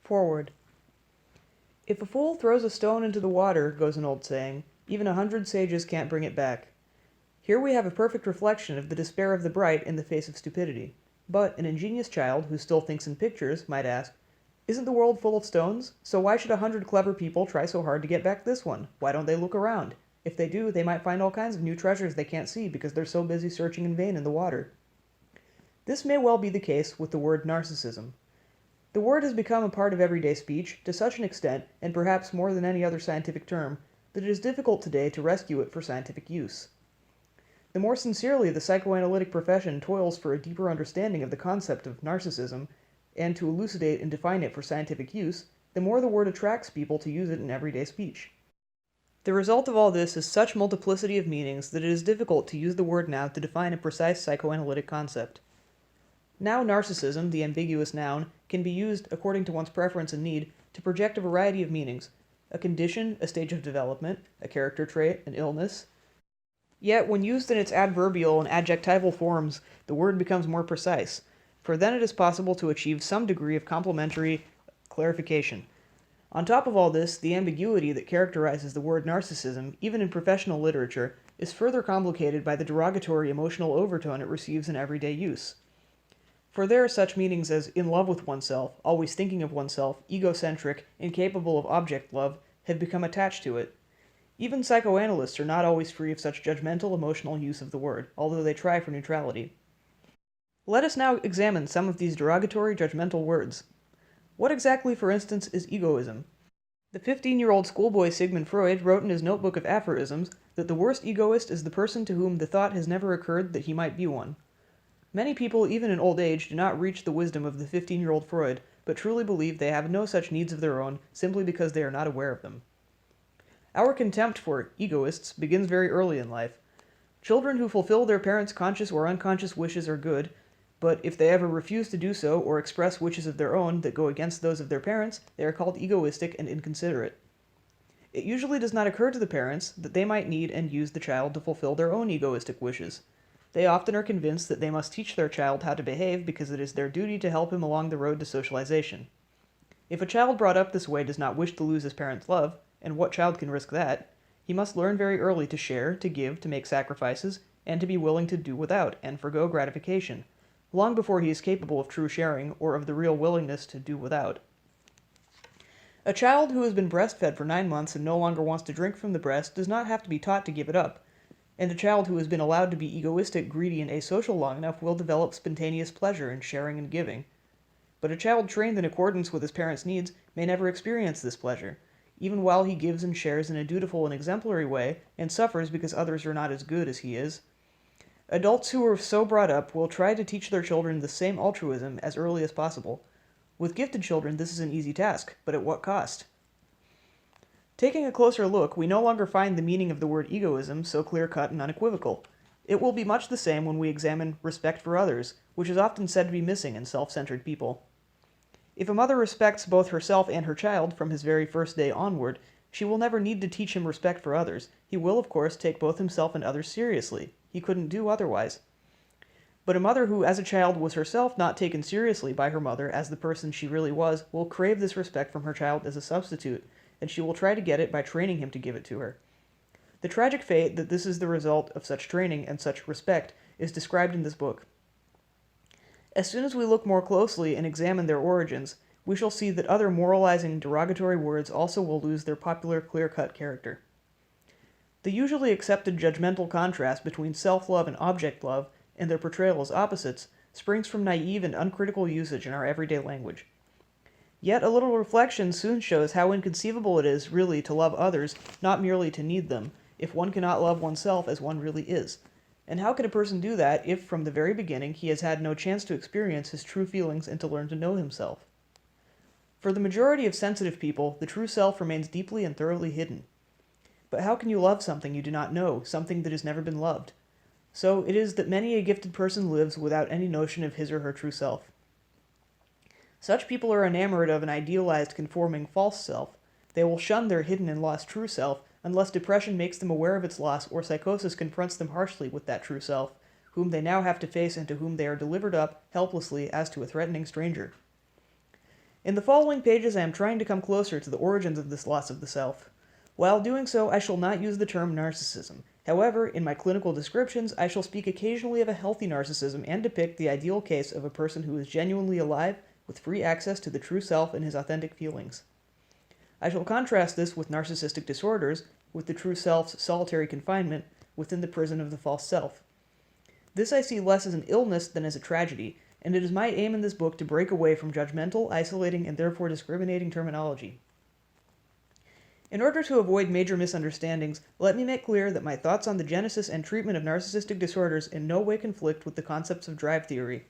Foreword. If a fool throws a stone into the water, goes an old saying, even 100 sages can't bring it back. Here we have a perfect reflection of the despair of the bright in the face of stupidity. But an ingenious child, who still thinks in pictures, might ask, isn't the world full of stones? So why should 100 clever people try so hard to get back this one? Why don't they look around? If they do, they might find all kinds of new treasures they can't see because they're so busy searching in vain in the water. This may well be the case with the word narcissism. The word has become a part of everyday speech to such an extent, and perhaps more than any other scientific term, that it is difficult today to rescue it for scientific use. The more sincerely the psychoanalytic profession toils for a deeper understanding of the concept of narcissism, and to elucidate and define it for scientific use, the more the word attracts people to use it in everyday speech. The result of all this is such multiplicity of meanings that it is difficult to use the word now to define a precise psychoanalytic concept. Now narcissism, the ambiguous noun, can be used, according to one's preference and need, to project a variety of meanings: a condition, a stage of development, a character trait, an illness. Yet, when used in its adverbial and adjectival forms, the word becomes more precise, for then it is possible to achieve some degree of complementary clarification. On top of all this, the ambiguity that characterizes the word narcissism, even in professional literature, is further complicated by the derogatory emotional overtone it receives in everyday use. For there are such meanings as in love with oneself, always thinking of oneself, egocentric, incapable of object love, have become attached to it. Even psychoanalysts are not always free of such judgmental emotional use of the word, although they try for neutrality. Let us now examine some of these derogatory judgmental words. What exactly, for instance, is egoism? The 15-year-old schoolboy Sigmund Freud wrote in his notebook of aphorisms that the worst egoist is the person to whom the thought has never occurred that he might be one. Many people, even in old age, do not reach the wisdom of the 15-year-old Freud, but truly believe they have no such needs of their own simply because they are not aware of them. Our contempt for egoists begins very early in life. Children who fulfill their parents' conscious or unconscious wishes are good, but if they ever refuse to do so or express wishes of their own that go against those of their parents, they are called egoistic and inconsiderate. It usually does not occur to the parents that they might need and use the child to fulfill their own egoistic wishes. They often are convinced that they must teach their child how to behave because it is their duty to help him along the road to socialization. If a child brought up this way does not wish to lose his parents' love, and what child can risk that, he must learn very early to share, to give, to make sacrifices, and to be willing to do without and forgo gratification, long before he is capable of true sharing or of the real willingness to do without. A child who has been breastfed for 9 months and no longer wants to drink from the breast does not have to be taught to give it up. And a child who has been allowed to be egoistic, greedy, and asocial long enough will develop spontaneous pleasure in sharing and giving. But a child trained in accordance with his parents' needs may never experience this pleasure, even while he gives and shares in a dutiful and exemplary way, and suffers because others are not as good as he is. Adults who are so brought up will try to teach their children the same altruism as early as possible. With gifted children, this is an easy task, but at what cost? Taking a closer look, we no longer find the meaning of the word egoism so clear-cut and unequivocal. It will be much the same when we examine respect for others, which is often said to be missing in self-centered people. If a mother respects both herself and her child from his very first day onward, she will never need to teach him respect for others. He will, of course, take both himself and others seriously. He couldn't do otherwise. But a mother who, as a child, was herself not taken seriously by her mother as the person she really was, will crave this respect from her child as a substitute, and she will try to get it by training him to give it to her. The tragic fate that this is the result of such training and such respect is described in this book. As soon as we look more closely and examine their origins, we shall see that other moralizing, derogatory words also will lose their popular, clear-cut character. The usually accepted judgmental contrast between self-love and object love, and their portrayal as opposites, springs from naive and uncritical usage in our everyday language. Yet a little reflection soon shows how inconceivable it is really to love others, not merely to need them, if one cannot love oneself as one really is. And how can a person do that if from the very beginning he has had no chance to experience his true feelings and to learn to know himself? For the majority of sensitive people, the true self remains deeply and thoroughly hidden. But how can you love something you do not know, something that has never been loved? So it is that many a gifted person lives without any notion of his or her true self. Such people are enamored of an idealized, conforming, false self. They will shun their hidden and lost true self unless depression makes them aware of its loss or psychosis confronts them harshly with that true self, whom they now have to face and to whom they are delivered up helplessly as to a threatening stranger. In the following pages I am trying to come closer to the origins of this loss of the self. While doing so, I shall not use the term narcissism. However, in my clinical descriptions, I shall speak occasionally of a healthy narcissism and depict the ideal case of a person who is genuinely alive, with free access to the true self and his authentic feelings. I shall contrast this with narcissistic disorders, with the true self's solitary confinement within the prison of the false self. This I see less as an illness than as a tragedy, and it is my aim in this book to break away from judgmental, isolating, and therefore discriminating terminology. In order to avoid major misunderstandings, let me make clear that my thoughts on the genesis and treatment of narcissistic disorders in no way conflict with the concepts of drive theory.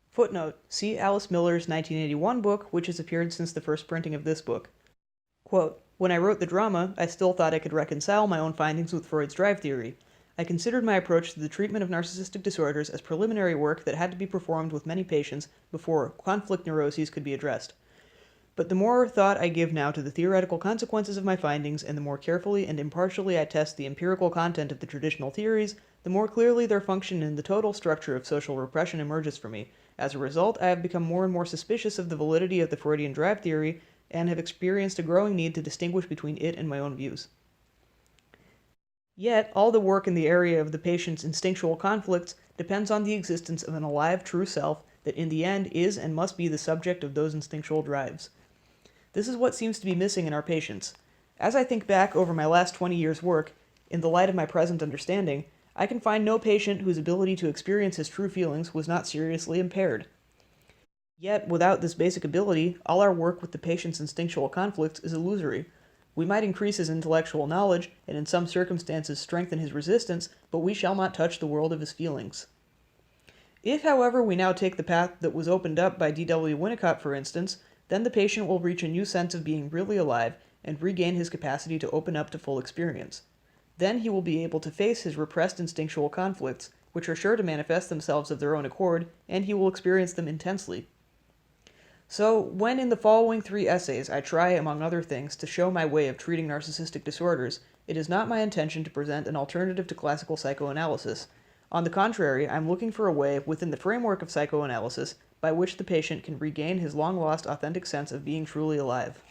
Footnote: see Alice Miller's 1981 book, which has appeared since the first printing of this book. Quote, "When I wrote the drama, I still thought I could reconcile my own findings with Freud's drive theory. I considered my approach to the treatment of narcissistic disorders as preliminary work that had to be performed with many patients before conflict neuroses could be addressed. But the more thought I give now to the theoretical consequences of my findings, and the more carefully and impartially I test the empirical content of the traditional theories, the more clearly their function in the total structure of social repression emerges for me. As a result, I have become more and more suspicious of the validity of the Freudian drive theory, and have experienced a growing need to distinguish between it and my own views. Yet, all the work in the area of the patient's instinctual conflicts depends on the existence of an alive true self that in the end is and must be the subject of those instinctual drives. This is what seems to be missing in our patients. As I think back over my last 20 years' work, in the light of my present understanding, I can find no patient whose ability to experience his true feelings was not seriously impaired. Yet, without this basic ability, all our work with the patient's instinctual conflicts is illusory. We might increase his intellectual knowledge, and in some circumstances strengthen his resistance, but we shall not touch the world of his feelings. If, however, we now take the path that was opened up by D.W. Winnicott, for instance, then the patient will reach a new sense of being really alive and regain his capacity to open up to full experience. Then he will be able to face his repressed instinctual conflicts, which are sure to manifest themselves of their own accord, and he will experience them intensely. So, when in the following 3 essays I try, among other things, to show my way of treating narcissistic disorders, it is not my intention to present an alternative to classical psychoanalysis. On the contrary, I am looking for a way, within the framework of psychoanalysis, by which the patient can regain his long-lost authentic sense of being truly alive.